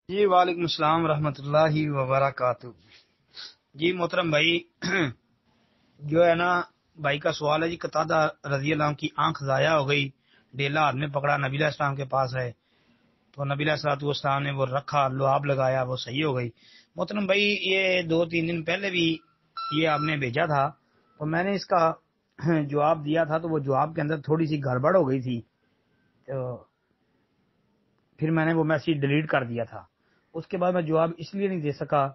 جی وعلیکم السلام ورحمۃ اللہ وبرکاتہ۔ جی محترم بھائی، جو ہے نا بھائی کا سوال ہے جی، قتادہ رضی اللہ عنہ کی آنکھ ضائع ہو گئی، ڈیلا ہاتھ میں پکڑا، نبی علیہ السلام کے پاس ہے تو نبی علیہ الصلوۃ والسلام نے وہ رکھا، لعاب لگایا، وہ صحیح ہو گئی۔ محترم بھائی، یہ 2-3 دن پہلے بھی یہ آپ نے بھیجا تھا تو میں نے اس کا جواب دیا تھا، تو وہ جواب کے اندر تھوڑی سی گڑبڑ ہو گئی تھی، تو پھر میں نے وہ میسیج ڈیلیٹ کر دیا تھا۔ اس کے بعد میں جواب اس لیے نہیں دے سکا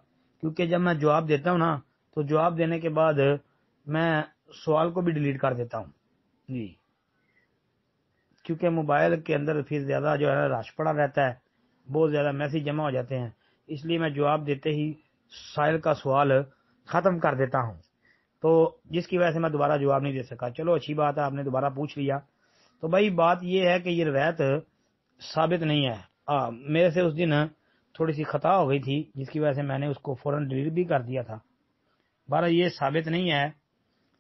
کیونکہ جب میں جواب دیتا ہوں نا تو جواب دینے کے بعد میں سوال کو بھی ڈیلیٹ کر دیتا ہوں جی، کیونکہ موبائل کے اندر پھر زیادہ جو ہے رش پڑا رہتا ہے، بہت زیادہ میسیج جمع ہو جاتے ہیں، اس لیے میں جواب دیتے ہی سائل کا سوال ختم کر دیتا ہوں، تو جس کی وجہ سے میں دوبارہ جواب نہیں دے سکا۔ چلو اچھی بات ہے، آپ نے دوبارہ پوچھ لیا۔ تو بھائی بات یہ ہے کہ یہ روایت ثابت نہیں ہے۔ میرے سے اس دن تھوڑی سی خطا ہو گئی تھی جس کی وجہ سے میں نے اس کو فوراً ڈیلیٹ بھی کر دیا تھا۔ بارہ یہ ثابت نہیں ہے۔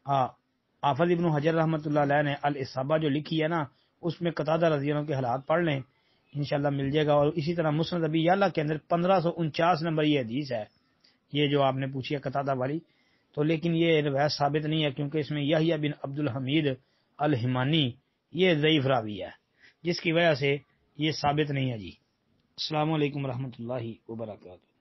حافظ ابن حجر رحمۃ اللہ علیہ نے الاصابہ جو لکھی ہے نا، اس میں قتادہ رضی اللہ عنہ کے حالات پڑھ لیں، انشاءاللہ مل جائے گا۔ اور اسی طرح مسند ابی یعلا کے اندر 1549 نمبر یہ حدیث ہے، یہ جو آپ نے پوچھی ہے قتادہ والی، تو لیکن یہ روایت ثابت نہیں ہے کیونکہ اس میں یحییٰ بن عبد الحمید الحمانی یہ ضعیف راوی ہے، جس کی وجہ سے یہ ثابت نہیں ہے جی۔ السلام علیکم ورحمۃ اللہ وبرکاتہ۔